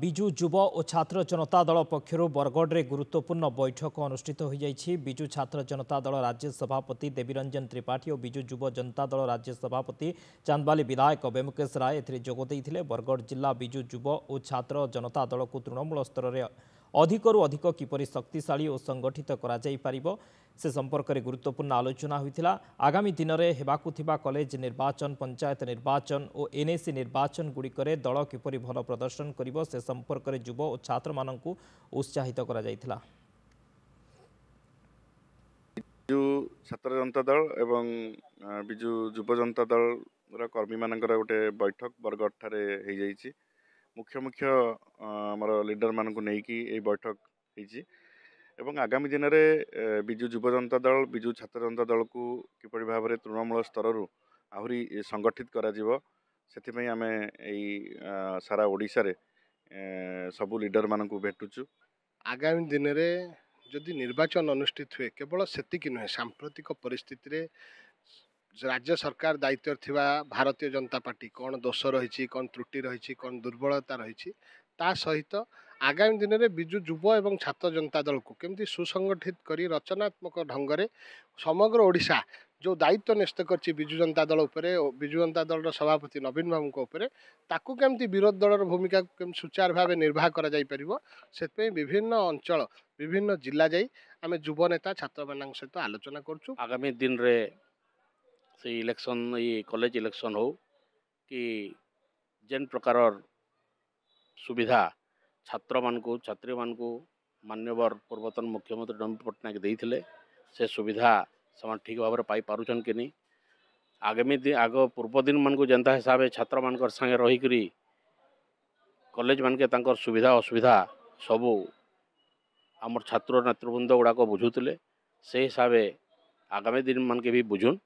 विजु युव और छात्र जनता दल पक्षर बरगढ़ में गुरुत्वपूर्ण बैठक अनुष्ठित हो जाइछि। विजु छात्र जनता दल राज्य सभापति देवीरंजन त्रिपाठी और विजु युव जनता दल राज्य सभापति चांदबाली विधायक बेमुकेश राय जोगदे। बरगढ़ जिला विजु युव और छात्र जनता दल को तृणमूल स्तर में अधिकरू अधिक किपरि शक्तिशाली और संगठित करा जाई पारिबो से संपर्क में गुरुत्वपूर्ण आलोचना होइतिला। आगामी दिन में हेबाकु थिबा कॉलेज निर्वाचन, पंचायत निर्वाचन और एनएसी निर्वाचन गुड़िकरे दल किपरि भल प्रदर्शन करिबो से संपर्क में युव और छात्र माननकु उत्साहित करा जाइतिला। विजु छात्र जनता दल एवं विजु युव जनता दल कर्मी मानकर गोटे बैठक बरगढ़ ठारे हो जाइछि। मुख्य मुख्य आमर लीडर मानक नहीं बैठक होइछि एवं आगामी दिन में विजु युव जनता दल विजु छात्र जनता दल को किपरि भाव में तृणमूल स्तर आहरी संगठित करा जिवो सेथिपई आमे सारा ओडिशा रे सबु लीडर मानक भेटुचु। आगामी दिन में जदि निर्वाचन अनुष्ठित हुए केवल सेतिक नुहे सांप्रतिक परिस्थिति रे राज्य सरकार दायित्व थिबा भारतीय जनता पार्टी कौन दोष रही कौन त्रुटि रही कौन दुर्बलता रही ता सहित आगामी दिन में विजु युव एवं छात्र जनता दल को केमती सुसंगठित करी रचनात्मक ढंग से समग्र ओडिशा जो दायित्व न्यस्त करछि विजु जनता दल उपरे विजु जनता दल सभापति नवीन बाबू उपरे ताकू केमती विरोध दलर भूमिका केमती सुचार भाव निर्वाह करा जाई परिबो सेतपई विभिन्न अंचल विभिन्न जिला जाई आमे युव नेता छात्र मानक सहित आलोचना करछु। आगामी दिन रे से इलेक्शन ये कॉलेज इलेक्शन हो कि जेन प्रकार सुविधा छात्र मान को छात्री मान को मान्यवर पूर्वतन मुख्यमंत्री नवीन पट्टनायक देइथिले से सुविधा समान ठीक भाव में पाई पारुछन कि नहीं। आगामी दिन आग पूर्व दिन मान को जनता हिसाब छात्र मान संगे रहीकरी कॉलेज मान के तांकर सुविधा असुविधा सबू आमर छात्र नेतृवृंद गुड़ाक बुझुले से हिसाब आगामी दिन मान के भी बुझुन।